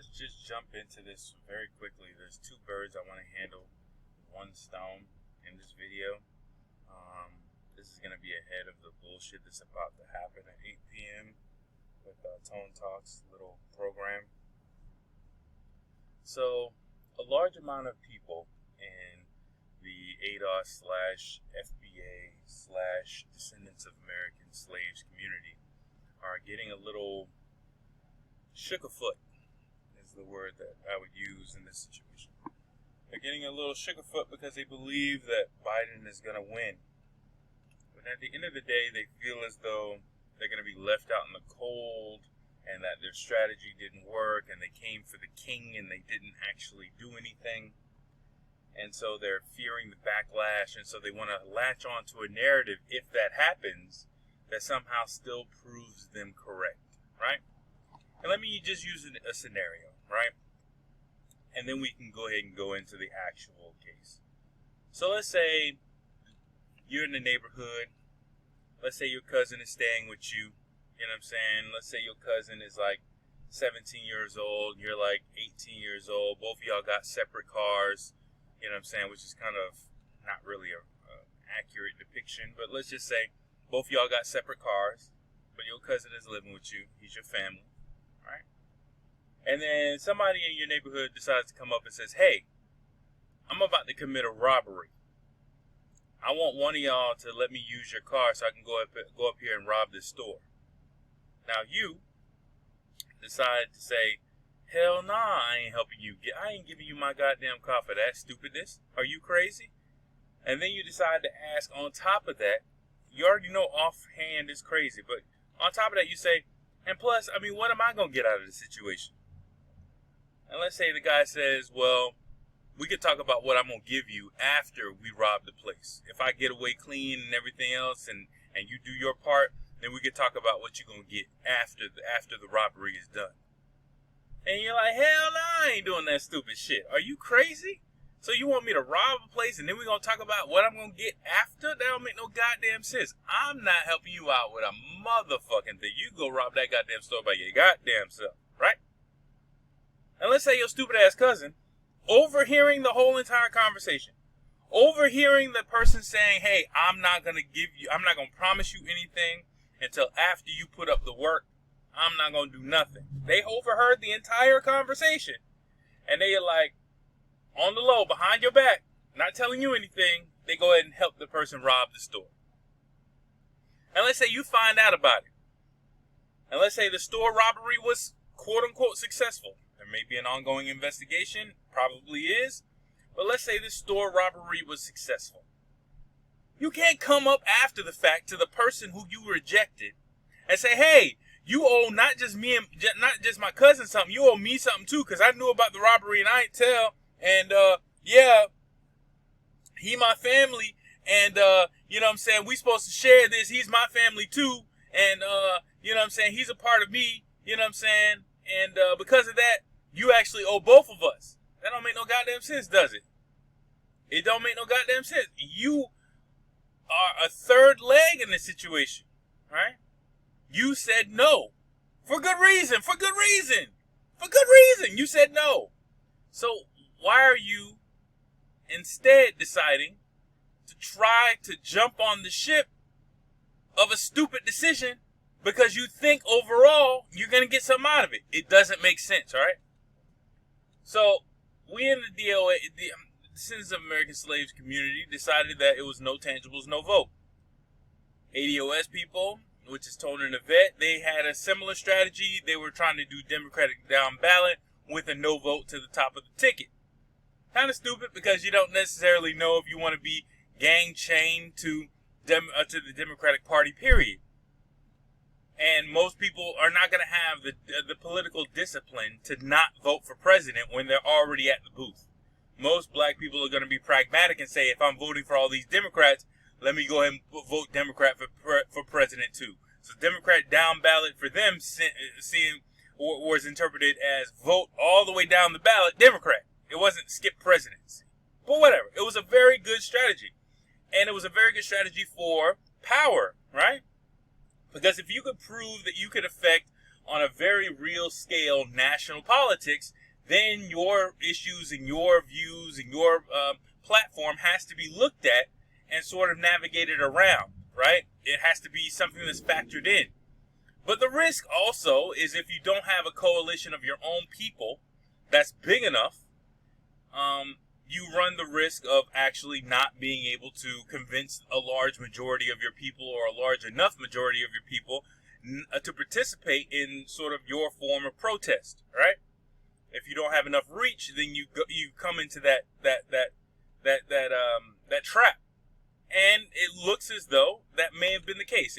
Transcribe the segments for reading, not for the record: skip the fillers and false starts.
let's just jump into this very quickly. There's two birds I want to handle, one stone in this video. This is going to be ahead of the bullshit that's about to happen at 8 p.m. with Tone Talks little program. So, a large amount of people in the ADOS / FBA / Descendants of American Slaves community are getting a little shook afoot, is the word that I would use in this situation. They're getting a little shook afoot because they believe that Biden is going to win. But at the end of the day, they feel as though they're going to be left out in the cold and that their strategy didn't work and they came for the king and they didn't actually do anything. And so they're fearing the backlash, and so they want to latch on to a narrative, if that happens, that somehow still proves them correct, right? And let me just use a scenario, right? And then we can go ahead and go into the actual case. So let's say you're in the neighborhood. Let's say your cousin is staying with you. You know what I'm saying? Let's say your cousin is like 17 years old. You're like 18 years old. Both of y'all got separate cars. You know what I'm saying? Which is kind of not really a accurate depiction. But let's just say both of y'all got separate cars. But your cousin is living with you. He's your family. Right? And then somebody in your neighborhood decides to come up and says, hey, I'm about to commit a robbery. I want one of y'all to let me use your car so I can go up here and rob this store. Now you decide to say, hell nah, I ain't helping you. I ain't giving you my goddamn car for that stupidness. Are you crazy? And then you decide to ask on top of that, you already know offhand is crazy, but on top of that you say, and plus, I mean, what am I going to get out of the situation? And let's say the guy says, well, we could talk about what I'm going to give you after we rob the place. If I get away clean and everything else and you do your part, then we could talk about what you're going to get after the robbery is done. And you're like, hell no, I ain't doing that stupid shit. Are you crazy? So you want me to rob a place and then we're going to talk about what I'm going to get after? That don't make no goddamn sense. I'm not helping you out with a motherfucking thing. You go rob that goddamn store by your goddamn self, right? And let's say your stupid ass cousin, overhearing the whole entire conversation, overhearing the person saying, hey, I'm not going to promise you anything until after you put up the work. I'm not going to do nothing. They overheard the entire conversation. And they are like, on the low, behind your back, not telling you anything, they go ahead and help the person rob the store. And let's say you find out about it. And let's say the store robbery was quote-unquote successful. There may be an ongoing investigation, probably is. But let's say the store robbery was successful. You can't come up after the fact to the person who you rejected and say, hey, you owe not just my cousin something, you owe me something too, because I knew about the robbery and I ain't tell. And, yeah, he my family, and, you know what I'm saying, we supposed to share this, he's my family too, and, you know what I'm saying, he's a part of me, you know what I'm saying, and, because of that, you actually owe both of us. That don't make no goddamn sense, does it? It don't make no goddamn sense. You are a third leg in this situation, right? You said no. For good reason, you said no. So, why are you instead deciding to try to jump on the ship of a stupid decision because you think overall you're going to get something out of it? It doesn't make sense, all right? So, we in the DOA, the Descendants of American Slaves community, decided that it was no tangibles, no vote. ADOS people, which is Tone and Yvette, they had a similar strategy. They were trying to do Democratic down ballot with a no vote to the top of the ticket. Kind of stupid because you don't necessarily know if you want to be gang chained to the Democratic Party, period. And most people are not going to have the political discipline to not vote for president when they're already at the booth. Most black people are going to be pragmatic and say, if I'm voting for all these Democrats, let me go ahead and vote Democrat for president too. So Democrat down ballot for them was interpreted as vote all the way down the ballot Democrat. It wasn't skip presidency. But whatever. It was a very good strategy. And it was a very good strategy for power, right? Because if you could prove that you could affect on a very real scale national politics, then your issues and your views and your platform has to be looked at and sort of navigated around, right? It has to be something that's factored in. But the risk also is if you don't have a coalition of your own people that's big enough, you run the risk of actually not being able to convince a large majority of your people or a large enough majority of your people to participate in sort of your form of protest, right? If you don't have enough reach, then you come into that trap, and it looks as though that may have been the case.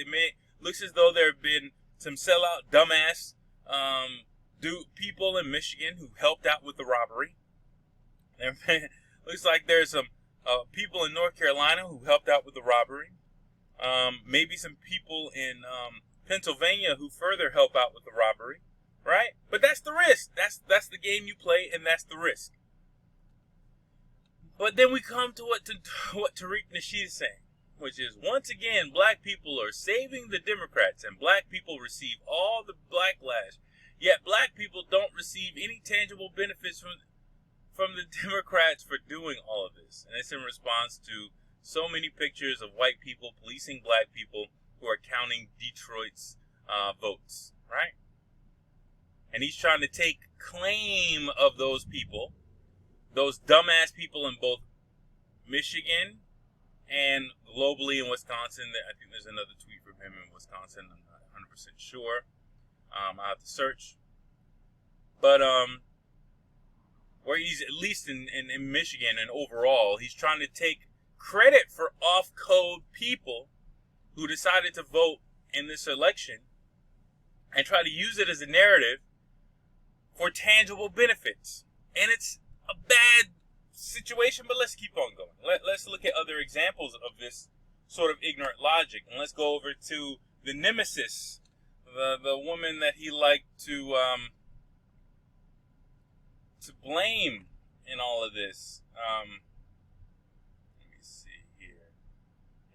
Looks as though there have been some sellout dumbass people in Michigan who helped out with the robbery. Looks like there's some people in North Carolina who helped out with the robbery. Maybe some people in Pennsylvania who further help out with the robbery, right? But that's the risk. That's the game you play, and that's the risk. But then we come to what Tariq Nasheed is saying, which is, once again, black people are saving the Democrats, and black people receive all the backlash, yet black people don't receive any tangible benefits from the Democrats for doing all of this. And it's in response to so many pictures of white people policing black people who are counting Detroit's votes, right? And he's trying to take claim of those people, those dumbass people in both Michigan and globally in Wisconsin. I think there's another tweet from him in Wisconsin. I'm not 100% sure. I'll have to search. But where he's, at least in Michigan and overall, he's trying to take credit for off-code people who decided to vote in this election and try to use it as a narrative for tangible benefits. And it's a bad situation, but let's keep on going. Let's look at other examples of this sort of ignorant logic. And let's go over to the nemesis, the woman that he liked to blame in all of this. Let me see here.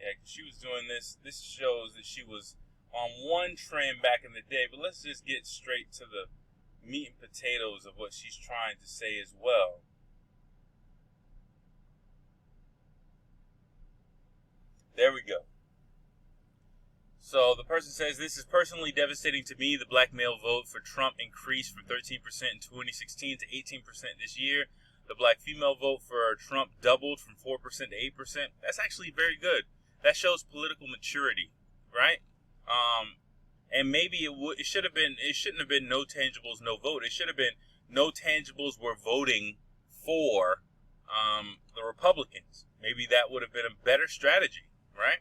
Yeah, she was doing this. This shows that she was on one trend back in the day, but let's just get straight to the meat and potatoes of what she's trying to say as well. There we go. So the person says, this is personally devastating to me. The black male vote for Trump increased from 13% in 2016 to 18% this year. The black female vote for Trump doubled from 4% to 8%. That's actually very good. That shows political maturity, right? And maybe it shouldn't have been no tangibles, no vote. It should have been no tangibles were voting for the Republicans. Maybe that would have been a better strategy, right?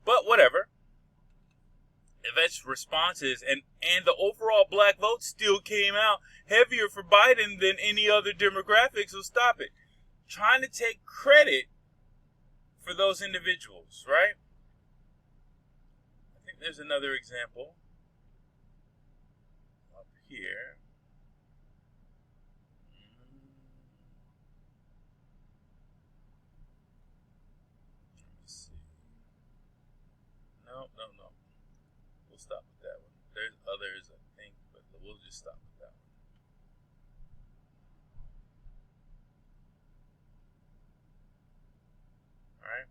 But whatever. Yvette's response is, and the overall black vote still came out heavier for Biden than any other demographic, so stop it. Trying to take credit for those individuals, right? I think there's another example up here. Let me see. No. We'll stop with that one. There's others, I think, but we'll just stop with that one. All right.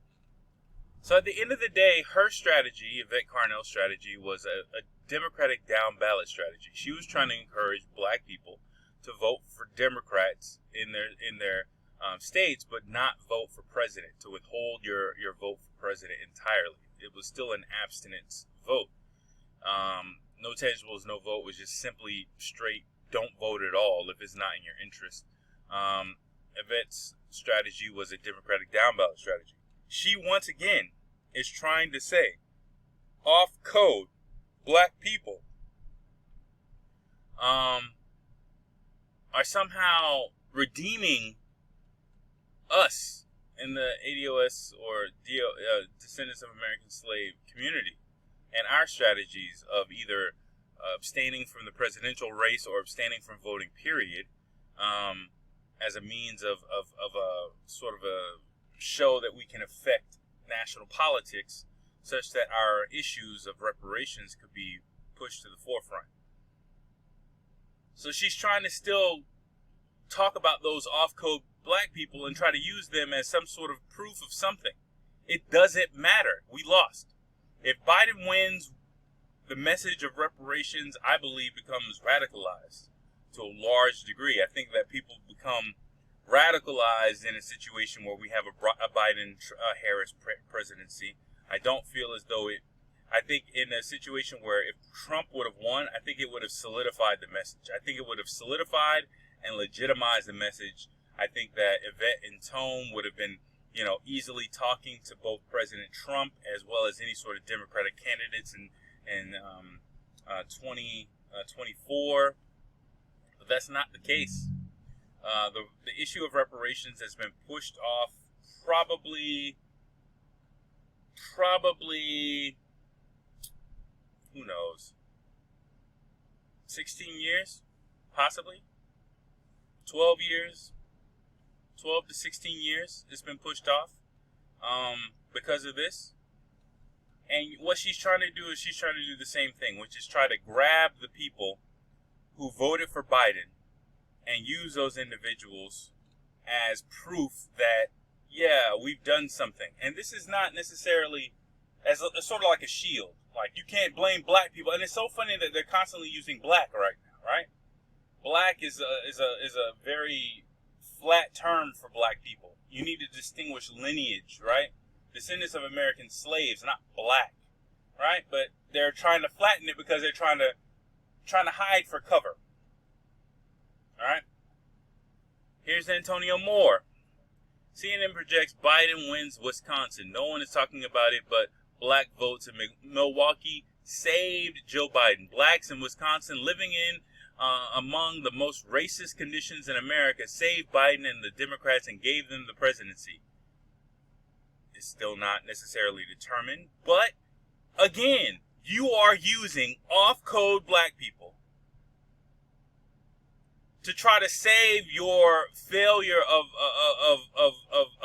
So at the end of the day, her strategy, Yvette Carnell's strategy, was a Democratic down ballot strategy. She was trying to encourage black people to vote for Democrats in their states, but not vote for president, to withhold your vote for president entirely. It was still an abstinence vote. No tangibles, no vote was just simply straight, don't vote at all if it's not in your interest. Yvette's strategy was a Democratic down ballot strategy. She, once again, is trying to say, off code, black people are somehow redeeming us in the ADOS or Descendants of American Slave community, and our strategies of either abstaining from the presidential race or abstaining from voting, period, as a means of a sort of a show that we can affect national politics such that our issues of reparations could be pushed to the forefront. So she's trying to still talk about those off-code black people and try to use them as some sort of proof of something. It doesn't matter. We lost. If Biden wins, the message of reparations, I believe, becomes radicalized to a large degree. I think that people become radicalized in a situation where we have a Biden-Harris presidency. I don't feel as though it... I think in a situation where if Trump would have won, I think it would have solidified the message. I think it would have solidified and legitimized the message. I think that Yvette and Tone would have been, easily talking to both President Trump as well as any sort of Democratic candidates in 2024. But that's not the case. The issue of reparations has been pushed off probably, who knows, 16 years, possibly, 12 years, 12 to 16 years it's been pushed off because of this. And what she's trying to do is she's trying to do the same thing, which is try to grab the people who voted for Biden and use those individuals as proof that, yeah, we've done something. And this is not necessarily as sort of like a shield. Like, you can't blame black people. And it's so funny that they're constantly using black right now, right? Black is a very flat term for black people. You need to distinguish lineage, right? Descendants of American slaves, not black, right? But they're trying to flatten it because they're trying to hide for cover. All right. Here's Antonio Moore. CNN projects Biden wins Wisconsin. No one is talking about it, but black votes in Milwaukee saved Joe Biden. Blacks in Wisconsin living in among the most racist conditions in America saved Biden and the Democrats and gave them the presidency. It's still not necessarily determined, but again, you are using off-code black people to try to save your failure of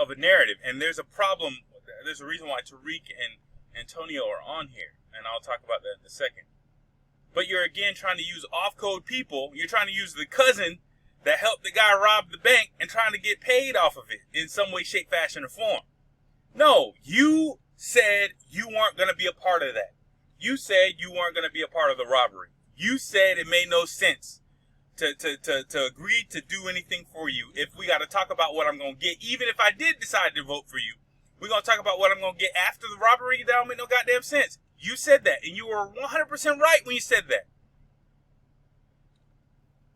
a narrative. And there's a problem. There's a reason why Tariq and Antonio are on here, and I'll talk about that in a second. But you're again trying to use off-code people. You're trying to use the cousin that helped the guy rob the bank and trying to get paid off of it in some way, shape, fashion, or form. No, you said you weren't going to be a part of that. You said you weren't going to be a part of the robbery. You said it made no sense to agree to do anything for you. If we got to talk about what I'm going to get, even if I did decide to vote for you, we're going to talk about what I'm going to get after the robbery. That don't make no goddamn sense. You said that, and you were 100% right when you said that.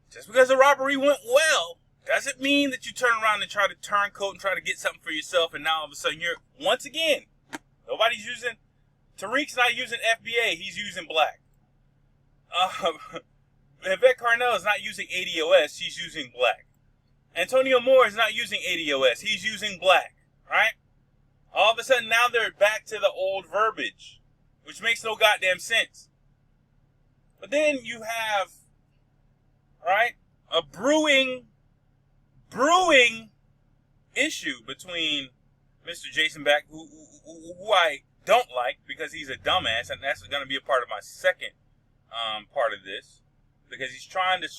Just because the robbery went well doesn't mean that you turn around and try to turncoat and try to get something for yourself, and now all of a sudden you're, once again, nobody's using, Tariq's not using FBA, he's using black. Yvette Carnell is not using ADOS, she's using black. Antonio Moore is not using ADOS, he's using black, right? All of a sudden now they're back to the old verbiage, which makes no goddamn sense. But then you have, right, a brewing issue between Mr. Jason Back, who I don't like because he's a dumbass, and that's going to be a part of my second part of this, because he's trying to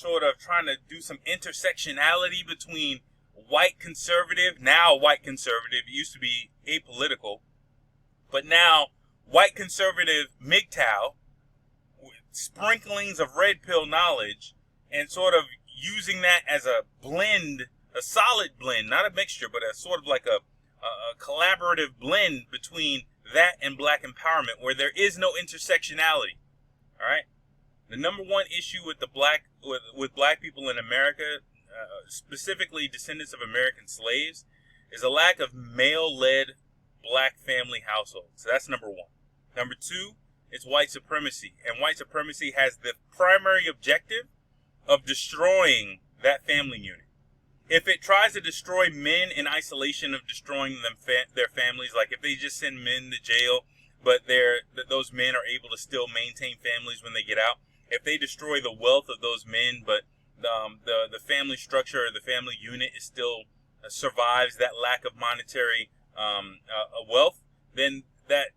do some intersectionality between white conservative, now white conservative, it used to be apolitical, but now white conservative MGTOW, with sprinklings of red pill knowledge, and sort of using that as a blend, a solid blend, not a mixture, but a sort of like a collaborative blend between that and black empowerment, where there is no intersectionality. All right, the number one issue with with black people in America, specifically descendants of American slaves, is a lack of male-led black family households. So that's number one. Number two, it's white supremacy, and white supremacy has the primary objective of destroying that family unit. If it tries to destroy men in isolation of destroying their families, like if they just send men to jail, but those men are able to still maintain families when they get out, if they destroy the wealth of those men, but the family structure or the family unit is still survives that lack of monetary wealth, then that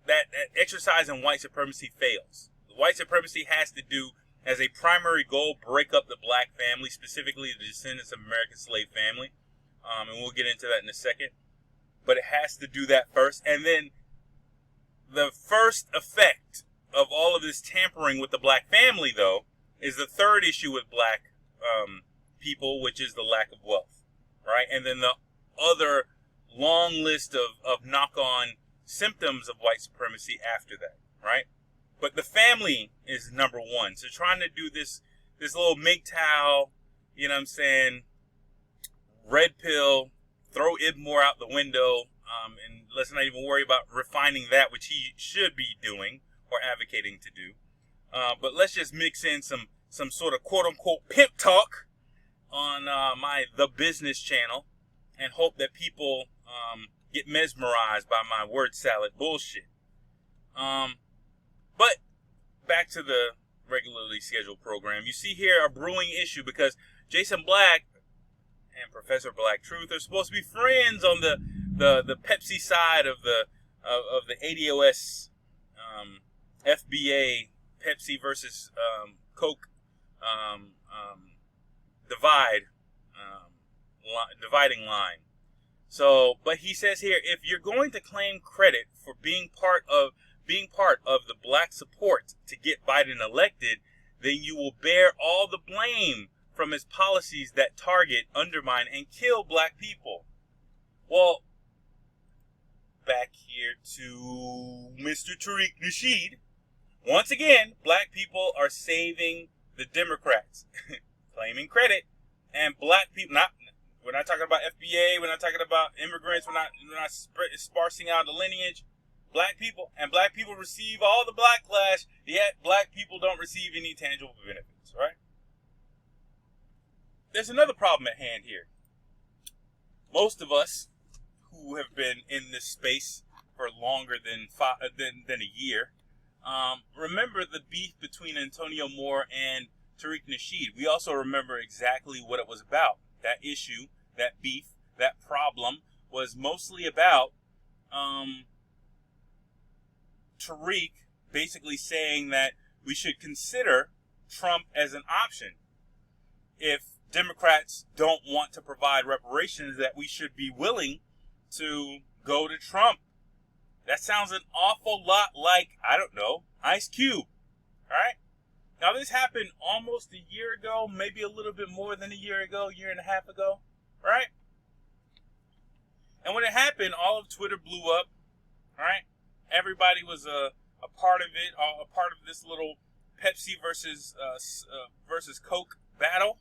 exercise in white supremacy fails. White supremacy has to do as a primary goal, break up the black family, specifically the descendants of American slave family. And we'll get into that in a second. But it has to do that first. And then the first effect of all of this tampering with the black family, though, is the third issue with black people, which is the lack of wealth, right? And then the other long list of knock-on symptoms of white supremacy after that, right? But the family is number one. So trying to do this little MGTOW, you know what I'm saying, red pill, throw Ibmore out the window, and let's not even worry about refining that, which he should be doing or advocating to do. But let's just mix in some sort of quote-unquote pimp talk on The Business channel and hope that people get mesmerized by my word salad bullshit. But back to the regularly scheduled program. You see here a brewing issue because Jason Black and Professor Black Truth are supposed to be friends on the Pepsi side of the ADOS FBA Pepsi versus Coke dividing line. So, but he says here, if you're going to claim credit for being part of the black support to get Biden elected, then you will bear all the blame from his policies that target, undermine, and kill black people. Well, back here to Mr. Tariq Nasheed. Once again, black people are saving the Democrats, claiming credit, and black people, we're not talking about FBA, we're not talking about immigrants, we're not sparsing out the lineage. Black people receive all the backlash, yet black people don't receive any tangible benefits, right? There's another problem at hand here. Most of us who have been in this space for longer than a year remember the beef between Antonio Moore and Tariq Nasheed. We also remember exactly what it was about. That issue, that beef, that problem was mostly about Tariq basically saying that we should consider Trump as an option. If Democrats don't want to provide reparations, that we should be willing to go to Trump. That sounds an awful lot like, I don't know, Ice Cube. All right? Now, this happened almost a year ago, maybe a little bit more than a year ago, year and a half ago, right? And when it happened, all of Twitter blew up, right? Everybody was a part of it, a part of this little Pepsi versus Coke battle,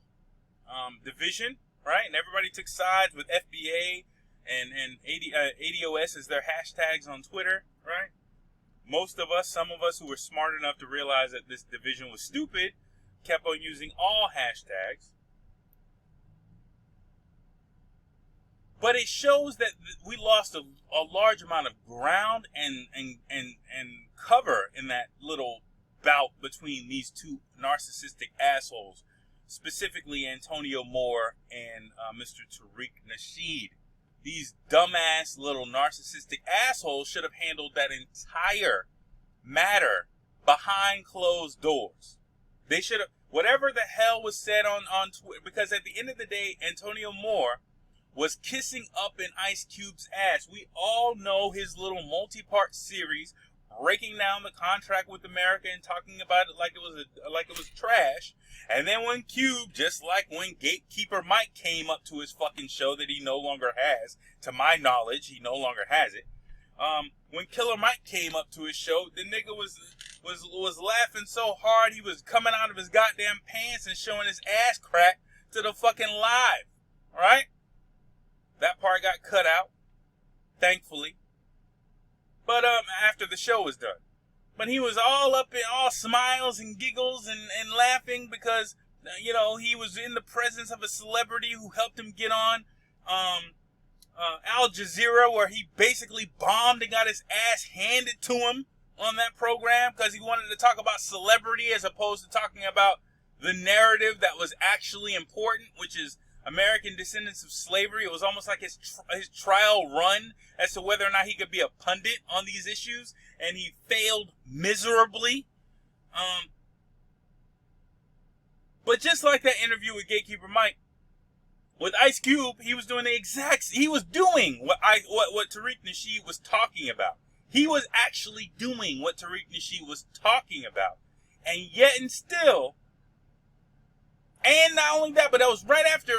division, right? And everybody took sides with FBA and ADOS as their hashtags on Twitter, right? Most of us, some of us who were smart enough to realize that this division was stupid, kept on using all hashtags. But it shows that we lost a large amount of ground and cover in that little bout between these two narcissistic assholes, specifically Antonio Moore and Mr. Tariq Nasheed. These dumbass little narcissistic assholes should have handled that entire matter behind closed doors. They should have, whatever the hell was said on Twitter, because at the end of the day, Antonio Moore was kissing up in Ice Cube's ass. We all know his little multi-part series, breaking down the contract with America and talking about it like it was trash. And then when Cube, just like when Gatekeeper Mike came up to his fucking show that he no longer has, to my knowledge, he no longer has it. When Killer Mike came up to his show, the nigga was laughing so hard he was coming out of his goddamn pants and showing his ass crack to the fucking live. Right? That part got cut out, thankfully. But after the show was done. But he was all up in all smiles and giggles and laughing because, you know, he was in the presence of a celebrity who helped him get on Al Jazeera, where he basically bombed and got his ass handed to him on that program because he wanted to talk about celebrity as opposed to talking about the narrative that was actually important, which is American descendants of slavery. It was almost like his trial run as to whether or not he could be a pundit on these issues, and he failed miserably. But just like that interview with Gatekeeper Mike, with Ice Cube, he was doing he was doing what Tariq Nasheed was talking about. He was actually doing what Tariq Nasheed was talking about. And yet and still, and not only that, but that was right after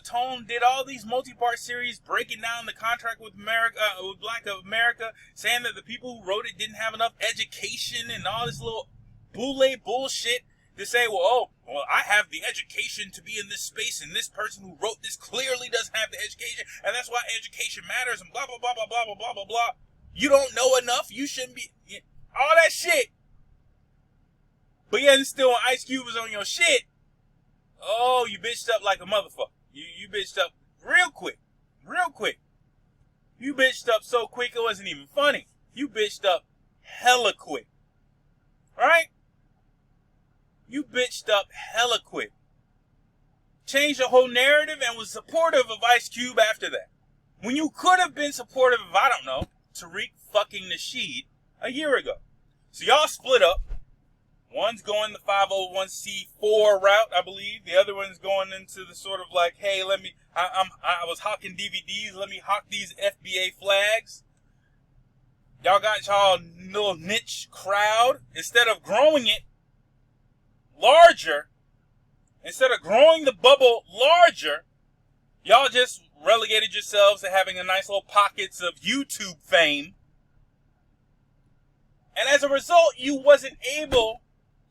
Tone did all these multi-part series breaking down the contract with America, with Black America, saying that the people who wrote it didn't have enough education and all this little boule bullshit to say, well, I have the education to be in this space, and this person who wrote this clearly doesn't have the education, and that's why education matters, and blah, blah, blah, blah, blah, blah, blah, blah, blah. You don't know enough, you shouldn't be, all that shit. But yet and still, when Ice Cube was on your shit, oh, you bitched up like a motherfucker. You bitched up real quick. You bitched up so quick it wasn't even funny. You bitched up hella quick. Right? You bitched up hella quick. Changed the whole narrative and was supportive of Ice Cube after that. When you could have been supportive of, I don't know, Tariq fucking Nasheed a year ago. So y'all split up. One's going the 501c4 route, I believe. The other one's going into the sort of like, hey, I was hawking DVDs. Let me hawk these FBA flags. Y'all got y'all little niche crowd. Instead of growing it larger, instead of growing the bubble larger, y'all just relegated yourselves to having a nice little pockets of YouTube fame. And as a result, you wasn't able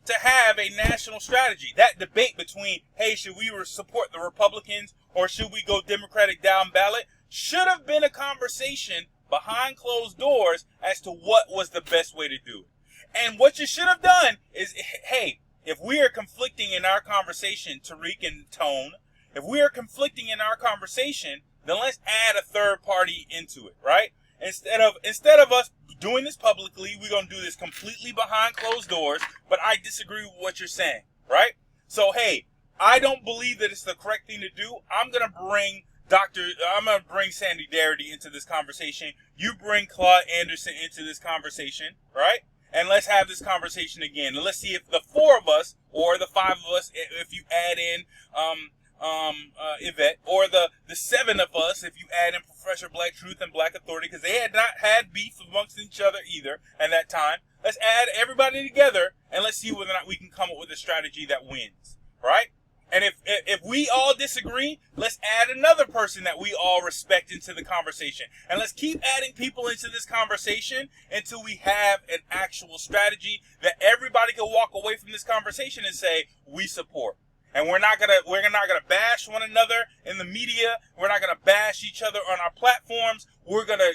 to have a national strategy. That debate between, hey, should we support the Republicans or should we go Democratic down ballot, should have been a conversation behind closed doors as to what was the best way to do it. And what you should have done is, hey, if we are conflicting in our conversation, Tariq and Tone, if we are conflicting in our conversation, then let's add a third party into it, right? Instead of us doing this publicly, we're going to do this completely behind closed doors, but I disagree with what you're saying, right? So, hey, I don't believe that it's the correct thing to do. I'm going to bring Sandy Darity into this conversation. You bring Claude Anderson into this conversation, right? And let's have this conversation again. And let's see if the four of us, or the five of us, if you add in, Yvette, or the seven of us, if you add in Professor Black Truth and Black Authority, because they had not had beef amongst each other either at that time. Let's add everybody together and let's see whether or not we can come up with a strategy that wins, right? And if we all disagree, let's add another person that we all respect into the conversation. And let's keep adding people into this conversation until we have an actual strategy that everybody can walk away from this conversation and say, we support. And we're not gonna bash one another in the media. We're not gonna bash each other on our platforms. We're gonna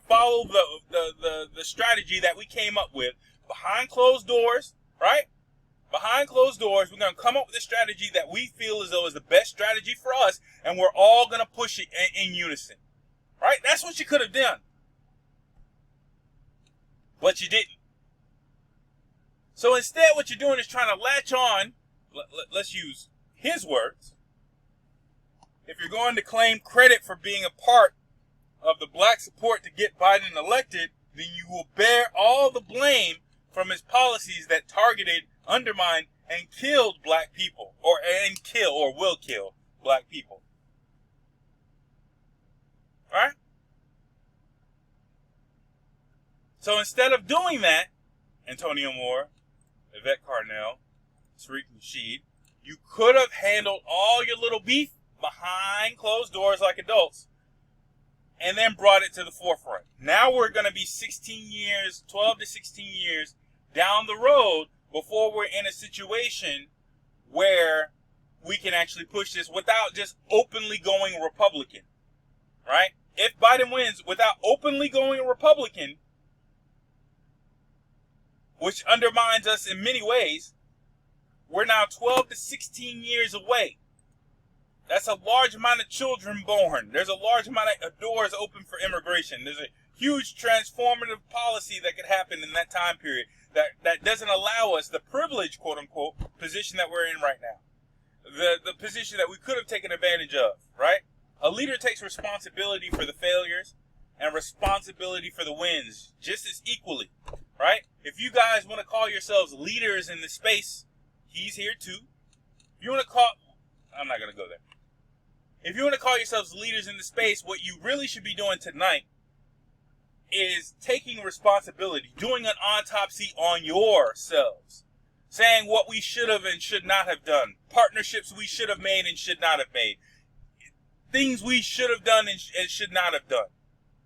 follow the strategy that we came up with behind closed doors, right? Behind closed doors, we're gonna come up with a strategy that we feel as though is the best strategy for us, and we're all gonna push it in unison, right? That's what you could have done, but you didn't. So instead, what you're doing is trying to latch on. Let's use his words. If you're going to claim credit for being a part of the black support to get Biden elected, then you will bear all the blame from his policies that targeted, undermined, and killed black people, or will kill black people. All right? So instead of doing that, Antonio Moore, Yvette Carnell, Tariq Nasheed, you could have handled all your little beef behind closed doors like adults and then brought it to the forefront. Now we're going to be 12 to 16 years down the road before we're in a situation where we can actually push this without just openly going Republican, right? If Biden wins without openly going Republican, which undermines us in many ways, we're now 12 to 16 years away. That's a large amount of children born. There's a large amount of doors open for immigration. There's a huge transformative policy that could happen in that time period that doesn't allow us the privileged, quote unquote, position that we're in right now. The position that we could have taken advantage of, right? A leader takes responsibility for the failures and responsibility for the wins just as equally, right? If you guys want to call yourselves leaders in the space, He's here too. If you want to call, I'm not going to go there. If you want to call yourselves leaders in the space, what you really should be doing tonight is taking responsibility, doing an autopsy on yourselves, saying what we should have and should not have done, partnerships we should have made and should not have made, things we should have done and should not have done,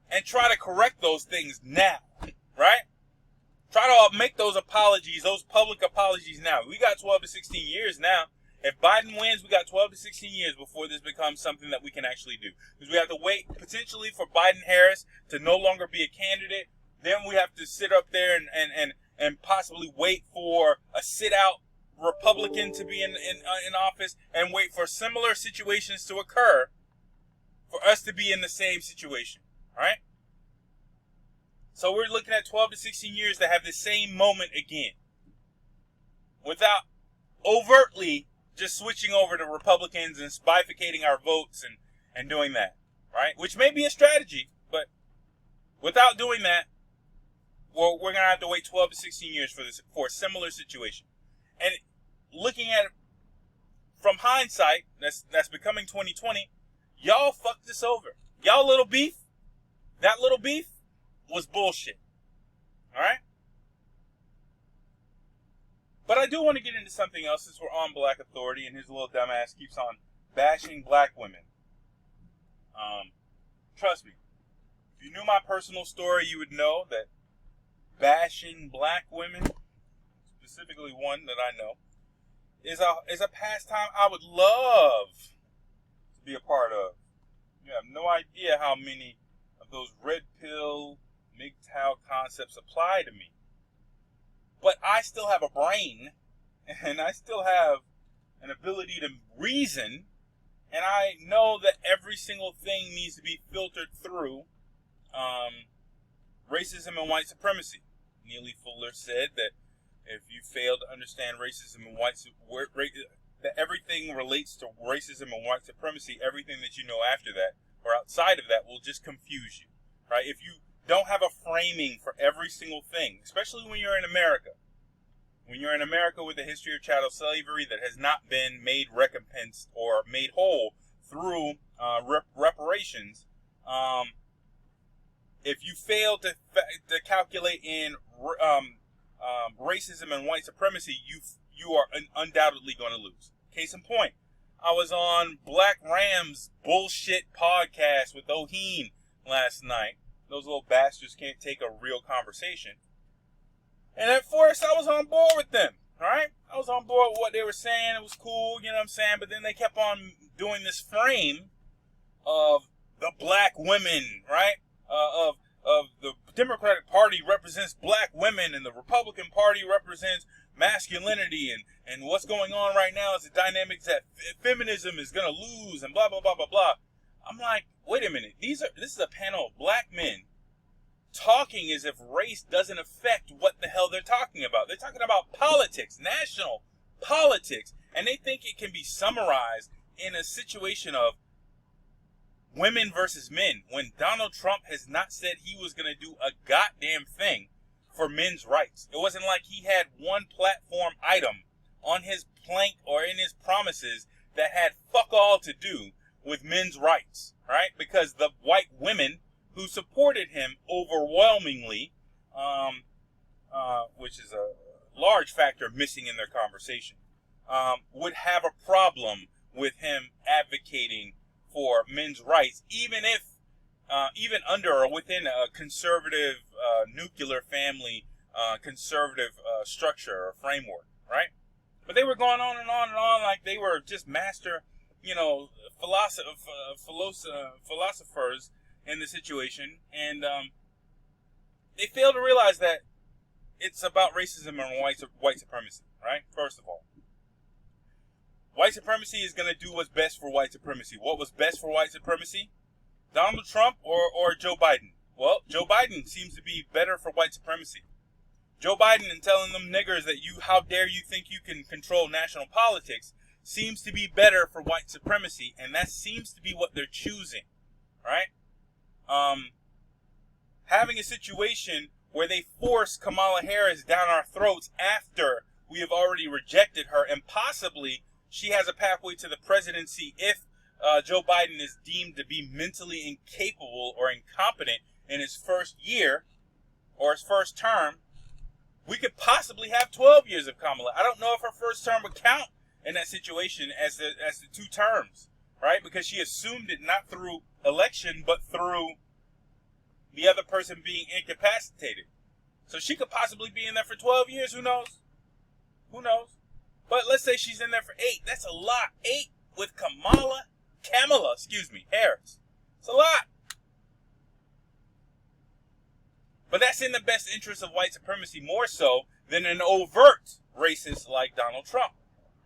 and try to correct those things now, right? Try to make those apologies, those public apologies now. We got 12 to 16 years now. If Biden wins, we got 12 to 16 years before this becomes something that we can actually do. Because we have to wait potentially for Biden-Harris to no longer be a candidate. Then we have to sit up there and possibly wait for a sit-out Republican to be in office and wait for similar situations to occur for us to be in the same situation, right? So we're looking at 12 to 16 years to have the same moment again without overtly just switching over to Republicans and bifurcating our votes and doing that, right? Which may be a strategy, but without doing that, well, we're going to have to wait 12 to 16 years for a similar situation. And looking at it from hindsight, that's becoming 2020, y'all fucked this over. Y'all little beef, that little beef was bullshit. All right? But I do want to get into something else since we're on Black Authority and his little dumbass keeps on bashing black women. Trust me, if you knew my personal story, you would know that bashing black women, specifically one that I know, is a pastime I would love to be a part of. You have no idea how many of those red pill, MGTOW concepts apply to me. But I still have a brain, and I still have an ability to reason, and I know that every single thing needs to be filtered through racism and white supremacy. Neely Fuller said that if you fail to understand racism and that everything relates to racism and white supremacy, everything that you know after that or outside of that will just confuse you, right? If you don't have a framing for every single thing, especially when you're in America. When you're in America with a history of chattel slavery that has not been made recompense or made whole through reparations, if you fail to calculate in racism and white supremacy, you are undoubtedly going to lose. Case in point, I was on Black Ram's bullshit podcast with Oheen last night. Those little bastards can't take a real conversation. And at first, I was on board with them, all right? I was on board with what they were saying. It was cool, you know what I'm saying? But then they kept on doing this frame of the black women, right? Of the Democratic Party represents black women and the Republican Party represents masculinity. And what's going on right now is the dynamics that feminism is going to lose and blah, blah, blah, blah, blah. I'm like, wait a minute. This is a panel of black men talking as if race doesn't affect what the hell they're talking about. They're talking about politics, national politics, and they think it can be summarized in a situation of women versus men when Donald Trump has not said he was going to do a goddamn thing for men's rights. It wasn't like he had one platform item on his plank or in his promises that had fuck all to do with men's rights, right? Because the white women who supported him overwhelmingly, which is a large factor missing in their conversation, would have a problem with him advocating for men's rights, even under or within a conservative nuclear family, conservative structure or framework, right? But they were going on and on and on like they were just master, philosophers in the situation, and they fail to realize that it's about racism and white supremacy, right? First of all, white supremacy is going to do what's best for white supremacy. What was best for white supremacy? Donald Trump or Joe Biden? Well, Joe Biden seems to be better for white supremacy. Joe Biden and telling them niggers that how dare you think you can control national politics seems to be better for white supremacy, and that seems to be what they're choosing, right? Having a situation where they force Kamala Harris down our throats after we have already rejected her, and possibly she has a pathway to the presidency if Joe Biden is deemed to be mentally incapable or incompetent in his first year or his first term. We could possibly have 12 years of Kamala. I don't know if her first term would count in that situation as the 2 terms, right? Because she assumed it not through election, but through the other person being incapacitated. So she could possibly be in there for 12 years. Who knows? Who knows? But let's say she's in there for 8. That's a lot. 8 with Kamala Harris. It's a lot. But that's in the best interest of white supremacy more so than an overt racist like Donald Trump.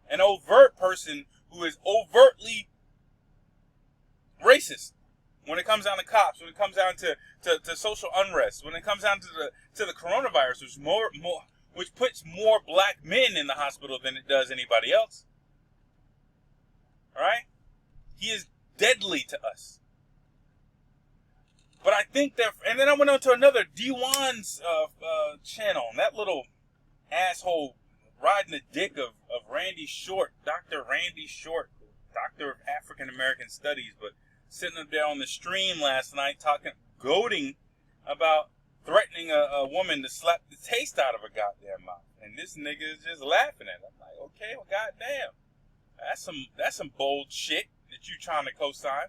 An overt person who is overtly racist when it comes down to cops, when it comes down to social unrest, when it comes down to the coronavirus, which puts more black men in the hospital than it does anybody else. All right? He is deadly to us. But I think that, and then I went on to another D1's channel, and that little asshole riding the dick of Randy Short, Dr. Randy Short, Doctor of African American Studies, but sitting up there on the stream last night goading about threatening a woman to slap the taste out of her goddamn mouth. And this nigga is just laughing at it. I'm like, okay, well, goddamn. That's some bold shit that you trying to co-sign.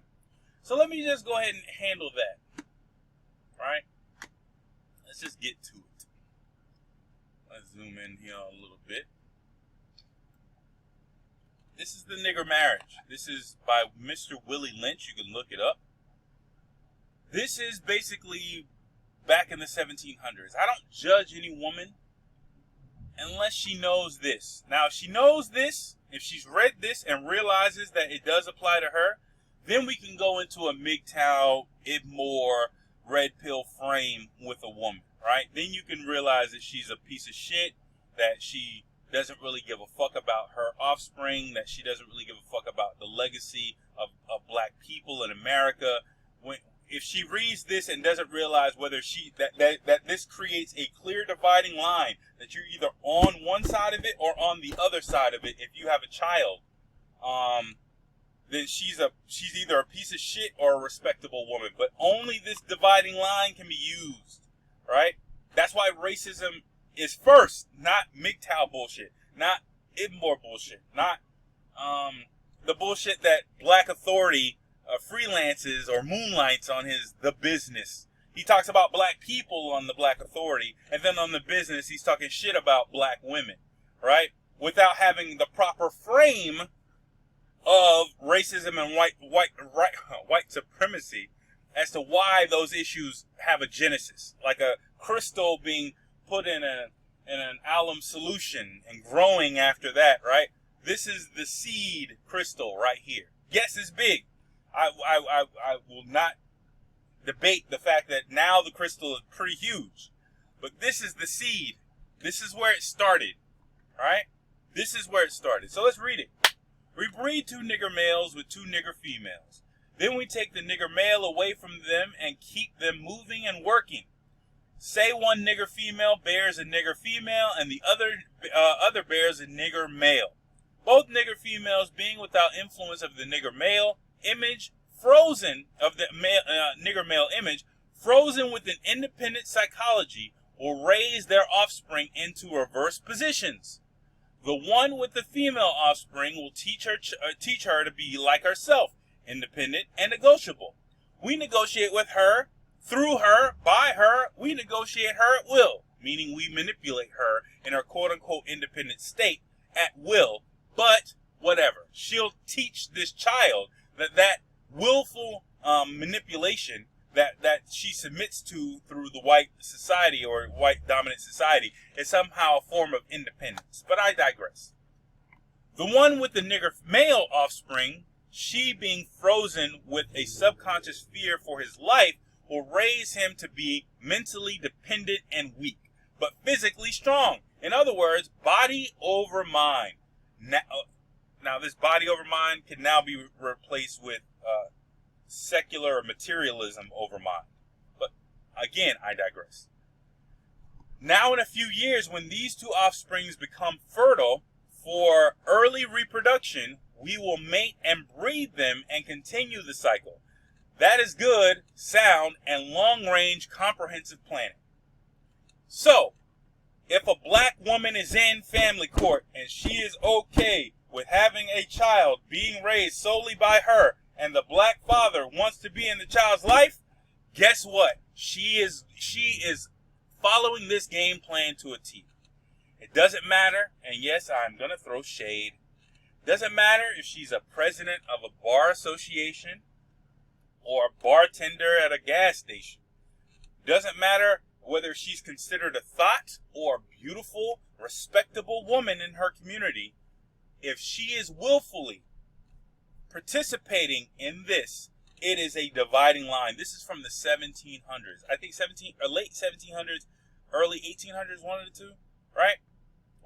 So let me just go ahead and handle that. Right? Let's just get to it. Let's zoom in here a little bit. This is The Nigger Marriage. This is by Mr. Willie Lynch. You can look it up. This is basically back in the 1700s. I don't judge any woman unless she knows this. Now, if she knows this, if she's read this and realizes that it does apply to her, then we can go into a MGTOW, Ibmore, red pill frame with a woman, right? Then you can realize that she's a piece of shit, that she doesn't really give a fuck about her offspring, that she doesn't really give a fuck about the legacy of black people in America. If she reads this and doesn't realize whether that this creates a clear dividing line, that you're either on one side of it or on the other side of it if you have a child, then she's either a piece of shit or a respectable woman. But only this dividing line can be used, right? That's why racism is first, not MGTOW bullshit, not Ibmore bullshit, not the bullshit that Black Authority freelances or moonlights on The Business. He talks about black people on the Black Authority, and then on The Business, he's talking shit about black women, right? Without having the proper frame of racism and white supremacy as to why those issues have a genesis, like a crystal being put in an alum solution and growing after that, right? This is the seed crystal right here. Yes, it's big. I will not debate the fact that now the crystal is pretty huge, but this is the seed. This is where it started, right? This is where it started. So let's read it. We breed 2 nigger males with 2 nigger females. Then we take the nigger male away from them and keep them moving and working. Say one nigger female bears a nigger female and the other bears a nigger male. Both nigger females being without influence of the nigger male image, frozen of the nigger male image, frozen with an independent psychology, will raise their offspring into reverse positions. The one with the female offspring will teach her to be like herself, independent and negotiable. We negotiate with her, through her, by her. We negotiate her at will, meaning we manipulate her in her quote-unquote independent state at will. But whatever, she'll teach this child that willful manipulation that she submits to through the white society or white dominant society is somehow a form of independence. But I digress. The one with the nigger male offspring, she being frozen with a subconscious fear for his life, will raise him to be mentally dependent and weak, but physically strong. In other words, body over mind. Now this body over mind can now be replaced with secular materialism over mind. But again, I digress. Now in a few years, when these two offsprings become fertile for early reproduction, we will mate and breed them and continue the cycle. That is good, sound, and long-range comprehensive planning. So, if a black woman is in family court and she is okay with having a child being raised solely by her and the black father wants to be in the child's life, guess what? She is following this game plan to a T. It doesn't matter, and yes, I'm going to throw shade. Doesn't matter if she's a president of a bar association or a bartender at a gas station. Doesn't matter whether she's considered a thought or a beautiful, respectable woman in her community. If she is willfully participating in this, it is a dividing line. This is from the 1700s. I think late 1700s, early 1800s, one of the two, right?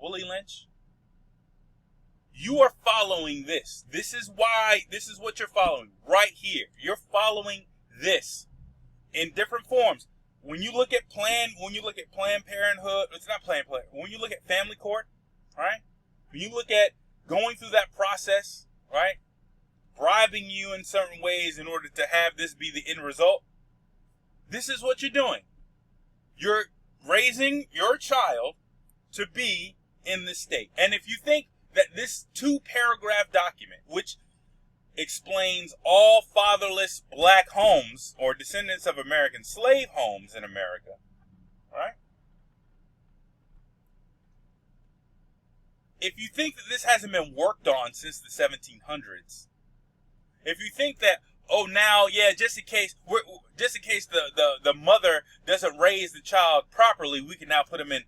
Willie Lynch. You are following this. This is what you're following right here. You're following this in different forms. When you look at Planned Parenthood, it's not Planned Parenthood. When you look at family court, right? When you look at going through that process, right? Bribing you in certain ways in order to have this be the end result. This is what you're doing. You're raising your child to be in this state. And if you think that this 2-paragraph document, which explains all fatherless black homes or descendants of American slave homes in America, right? If you think that this hasn't been worked on since the 1700s, if you think that, oh, now, yeah, just in case the mother doesn't raise the child properly, we can now put him in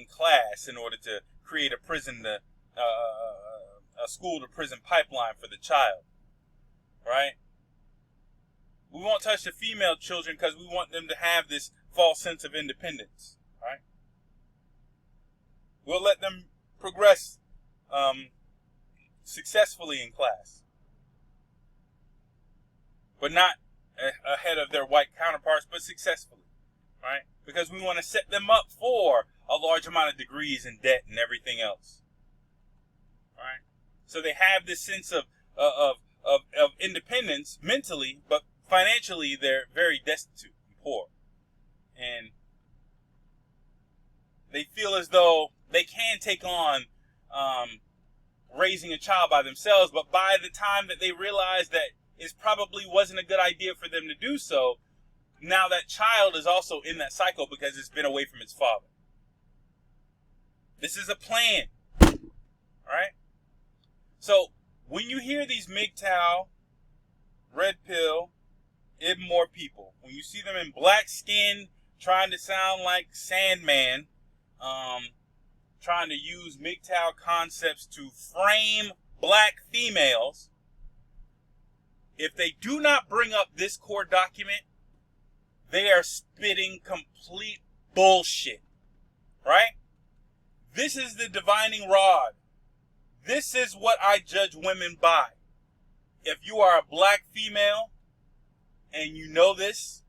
class in order to create a school to prison pipeline for the child, right? We won't touch the female children because we want them to have this false sense of independence, right? We'll let them progress successfully in class, but not ahead of their white counterparts, but successfully, right? Because we want to set them up for a large amount of degrees and debt and everything else, right? So they have this sense of independence mentally, but financially they're very destitute and poor, and they feel as though they can take on raising a child by themselves, but by the time that they realize that it probably wasn't a good idea for them to do so, now that child is also in that cycle because it's been away from its father. This is a plan, right? So when you hear these MGTOW, Red Pill, Ibn Moore people, when you see them in black skin trying to sound like Sandman, trying to use MGTOW concepts to frame black females, if they do not bring up this core document, they are spitting complete bullshit, right? This is the divining rod. This is what I judge women by. If you are a black female and you know this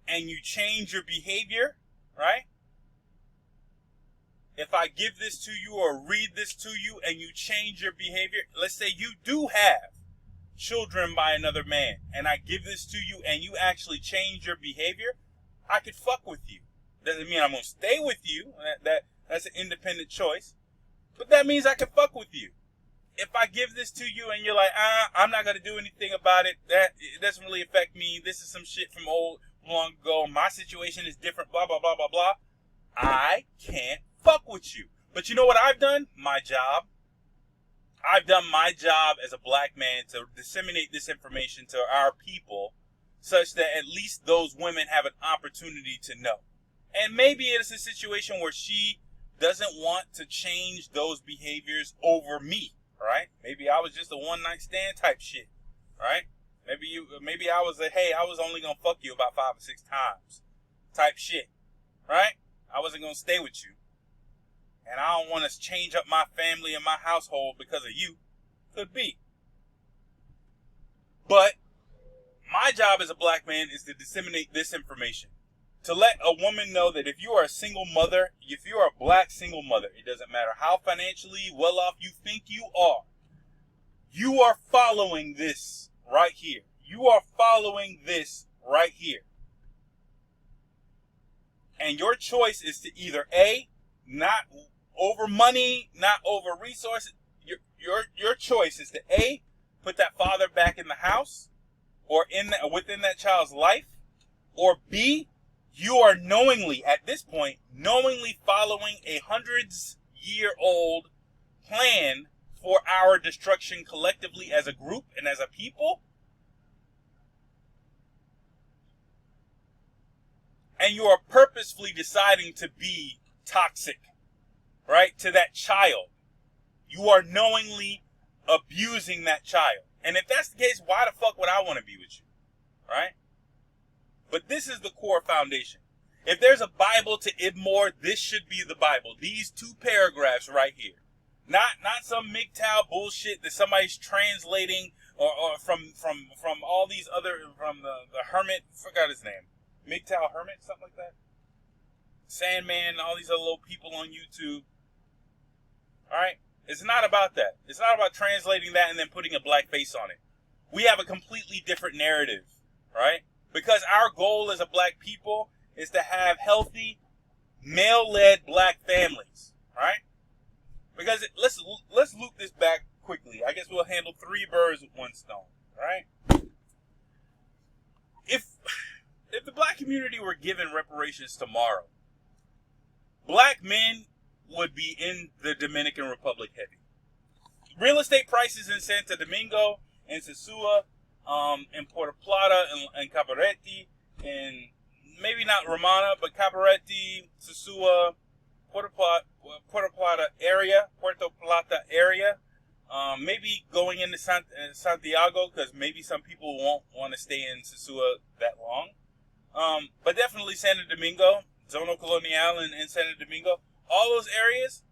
and you change your behavior, right? If I give this to you or read this to you and you change your behavior, let's say you do have children by another man, and I give this to you and you actually change your behavior, I could fuck with you. Doesn't mean I'm going to stay with you. That's an independent choice. But that means I can fuck with you. If I give this to you and you're like, I'm not going to do anything about it, it doesn't really affect me. This is some shit from long ago. My situation is different, blah, blah, blah, blah, blah. I can't fuck with you. But you know what I've done? My job. I've done my job as a black man to disseminate this information to our people such that at least those women have an opportunity to know. And maybe it's a situation where she doesn't want to change those behaviors over me, right? Maybe I was just a one-night stand type shit, right? Maybe I was I was only going to fuck you about 5 or 6 times type shit, right? I wasn't going to stay with you. And I don't want to change up my family and my household because of you. Could be. But my job as a black man is to disseminate this information to let a woman know that if you are a single mother, if you are a black single mother, it doesn't matter how financially well off you think you are following this right here. You are following this right here. And your choice is to either A, not over money, not over resources. Your choice is to A, put that father back in the house or within that child's life, or B, you are knowingly, at this point, knowingly following a hundreds-year-old plan for our destruction collectively as a group and as a people. And you are purposefully deciding to be toxic, right, to that child. You are knowingly abusing that child. And if that's the case, why the fuck would I want to be with you, right? But this is the core foundation. If there's a Bible to Ibmore, this should be the Bible. These two paragraphs right here. Not some MGTOW bullshit that somebody's translating or from all these other, from the hermit, forgot his name. MGTOW hermit, something like that. Sandman, all these other little people on YouTube. Alright? It's not about that. It's not about translating that and then putting a black face on it. We have a completely different narrative, right? Because our goal as a black people is to have healthy, male-led black families, right? Because let's loop this back quickly. I guess we'll handle 3 birds with 1 stone, right? If the black community were given reparations tomorrow, black men would be in the Dominican Republic heavy. Real estate prices in Santo Domingo, in Sosua, in Puerto Plata, and Cabarete, and maybe not Romana, but Cabarete, Sosua, Puerto Plata area, maybe going into Santiago, because maybe some people won't want to stay in Sosua that long. But definitely Santo Domingo, Zona Colonial in Santo Domingo, all those areas,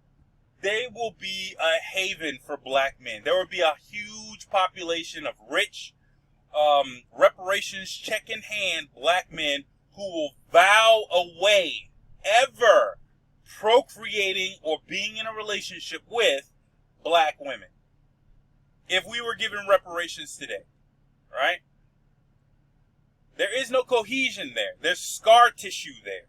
they will be a haven for black men. There will be a huge population of rich, reparations check in hand black men who will vow away ever procreating or being in a relationship with black women. If we were given reparations today, right? There is no cohesion there. There's scar tissue there,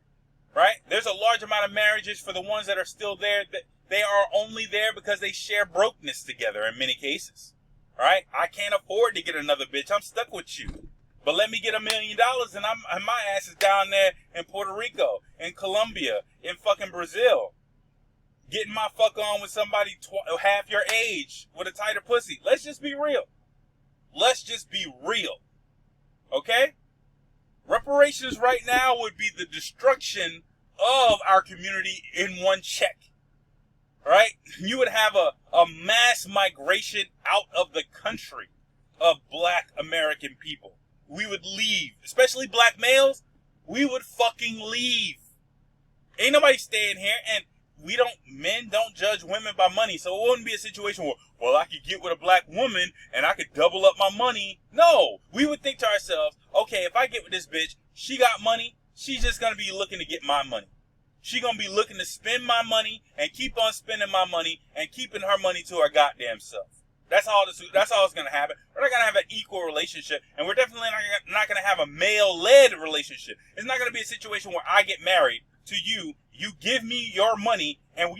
right? There's a large amount of marriages for the ones that are still there. That they are only there because they share brokenness together in many cases, right? I can't afford to get another bitch. I'm stuck with you. But let me get $1 million and my ass is down there in Puerto Rico, in Colombia, in fucking Brazil. Getting my fuck on with somebody half your age with a tighter pussy. Let's just be real. Let's just be real. Okay? Reparations right now would be the destruction of our community in one check. Right? You would have a mass migration out of the country of black American people. We would leave. Especially black males. We would fucking leave. Ain't nobody staying here. And men don't judge women by money. So it wouldn't be a situation where, well, I could get with a black woman and I could double up my money. No. We would think to ourselves, okay, if I get with this bitch, she got money. She's just going to be looking to get my money. She going to be looking to spend my money and keep on spending my money and keeping her money to her goddamn self. That's all it's going to happen. We're not going to have an equal relationship, and we're definitely not going to have a male-led relationship. It's not going to be a situation where I get married to you, you give me your money, and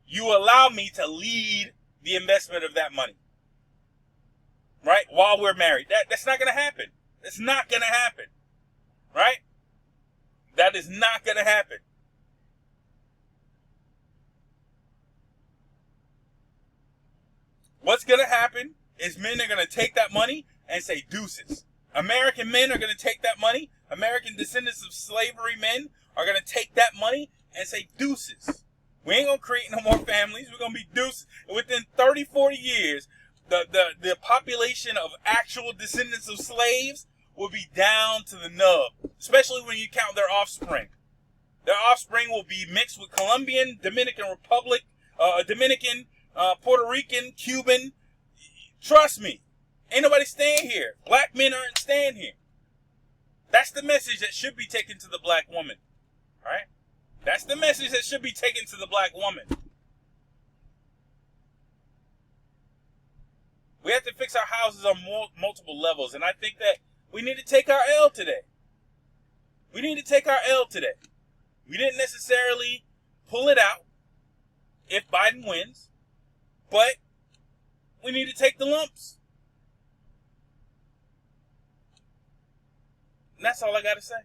you allow me to lead the investment of that money. Right? While we're married. That's not going to happen. It's not going to happen. Right? That is not going to happen. What's going to happen is men are going to take that money and say deuces. American men are going to take that money. American descendants of slavery men are going to take that money and say deuces. We ain't going to create no more families. We're going to be deuces. And within 30, 40 years, the population of actual descendants of slaves will be down to the nub, especially when you count their offspring. Their offspring will be mixed with Colombian, Dominican Republic, Puerto Rican, Cuban. Trust me. Ain't nobody staying here. Black men aren't staying here. That's the message that should be taken to the black woman. All right? That's the message that should be taken to the black woman. We have to fix our houses on multiple levels, and I think that we need to take our L today. We need to take our L today. We didn't necessarily pull it out if Biden wins, but we need to take the lumps. And that's all I got to say.